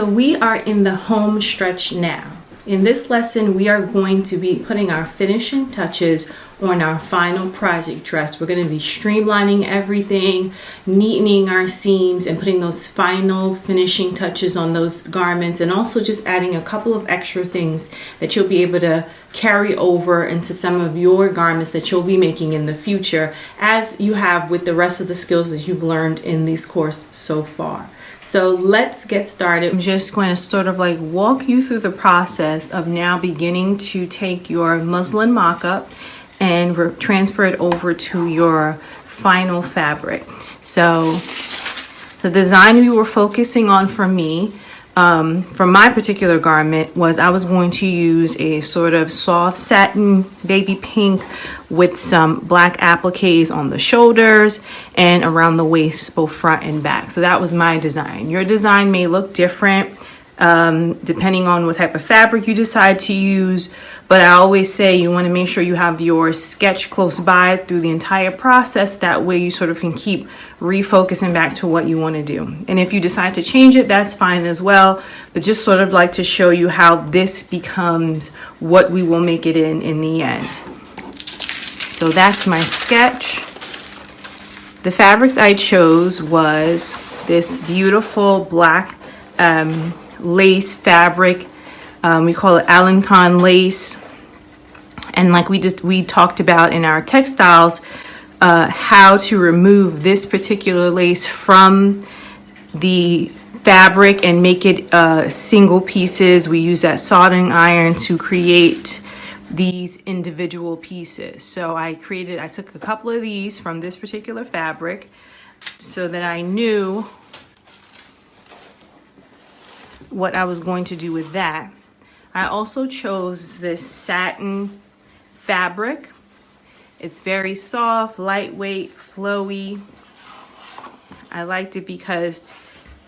So we are in the home stretch now. In this lesson, we are going to be putting our finishing touches on our final project dress. We're going to be streamlining everything, neatening our seams, and putting those final finishing touches on those garments, and also just adding a couple of extra things that you'll be able to carry over into some of your garments that you'll be making in the future, as you have with the rest of the skills that you've learned in this course so far. So let's get started. I'm just going to sort of like walk you through the process of now beginning to take your muslin mock-up and transfer it over to your final fabric. So the design we were focusing on for me, for my particular garment, was I was going to use a sort of soft satin baby pink with some black appliques on the shoulders and around the waist, both front and back. So that was my design. Your design may look different depending on what type of fabric you decide to use, but I always say you want to make sure you have your sketch close by through the entire process. That way you sort of can keep refocusing back to what you want to do. And if you decide to change it, that's fine as well, but just sort of like to show you how this becomes what we will make it in the end. So that's my sketch. The fabrics I chose was this beautiful black lace fabric. We call it Alencon lace. And like we talked about in our textiles, how to remove this particular lace from the fabric and make it single pieces. We use that soldering iron to create these individual pieces. So I took a couple of these from this particular fabric so that I knew what I was going to do with that. I also chose this satin fabric. It's very soft, lightweight, flowy. I liked it because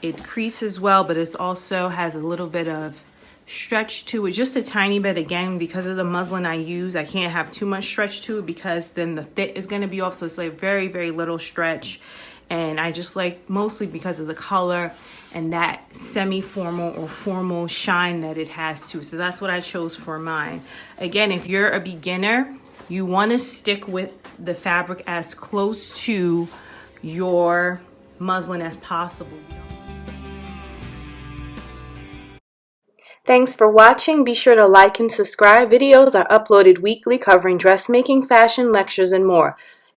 it creases well, but it also has a little bit of stretch to it, just a tiny bit. Again, because of the muslin I use, I can't have too much stretch to it because then the fit is going to be off. So it's like very, very little stretch. And I just like, mostly because of the color and that semi-formal or formal shine that it has to. So that's what I chose for mine. Again, if you're a beginner, you want to stick with the fabric as close to your muslin as possible. Thanks for watching. Be sure to like and subscribe. Videos are uploaded weekly covering dressmaking, fashion, lectures, and more.